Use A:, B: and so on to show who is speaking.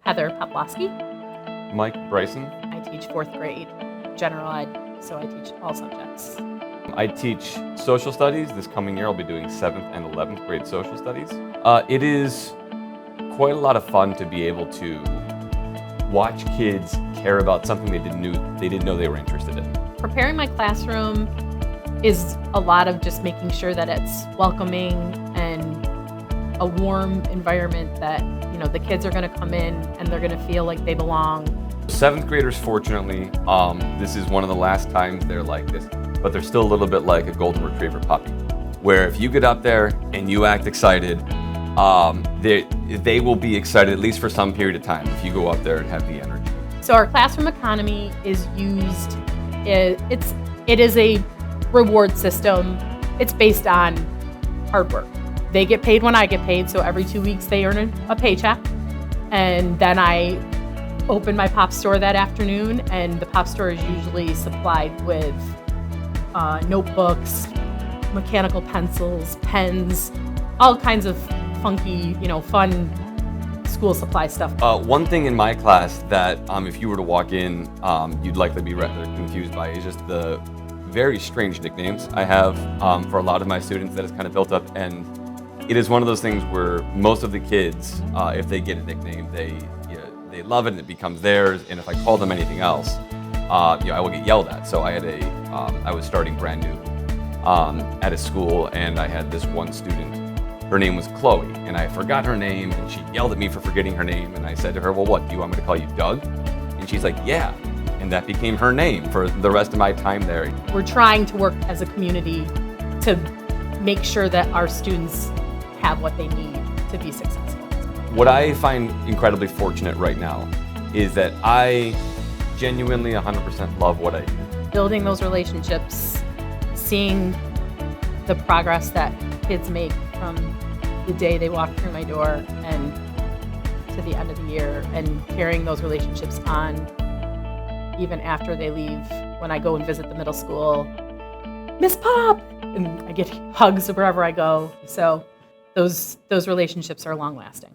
A: Heather Poplawski.
B: Mike Brisson.
A: I teach fourth grade general ed, so I teach all subjects.
B: I teach social studies. This coming year I'll be doing 7th and 11th grade social studies. It is quite a lot of fun to be able to watch kids care about something they didn't know they were interested in.
A: Preparing my classroom is a lot of just making sure that it's welcoming and a warm environment that, the kids are going to come in and they're going to feel like they belong.
B: 7th graders, fortunately, this is one of the last times they're like this, but they're still a little bit like a golden retriever puppy, where if you get up there and you act excited, they will be excited at least for some period of time if you go up there and have the energy.
A: So our classroom economy is used, it is a reward system. It's based on hard work. They get paid when I get paid, so every 2 weeks they earn a paycheck. And then I open my pop store that afternoon, and the pop store is usually supplied with notebooks, mechanical pencils, pens, all kinds of funky, fun school supply stuff.
B: One thing in my class that if you were to walk in, you'd likely be rather confused by is just the very strange nicknames I have for a lot of my students that is kind of built up. And it is one of those things where most of the kids, if they get a nickname, they love it and it becomes theirs. And if I call them anything else, I will get yelled at. So I was starting brand new at a school, and I had this one student. Her name was Chloe, and I forgot her name, and she yelled at me for forgetting her name. And I said to her, "Well, what, do you want me to call you Doug?" And she's like, "Yeah." And that became her name for the rest of my time there.
A: We're trying to work as a community to make sure that our students have what they need to be successful.
B: What I find incredibly fortunate right now is that I genuinely 100% love what I do.
A: Building those relationships, seeing the progress that kids make from the day they walk through my door and to the end of the year, and carrying those relationships on even after they leave. When I go and visit the middle school, Miss Pop, and I get hugs wherever I go. So those relationships are long lasting.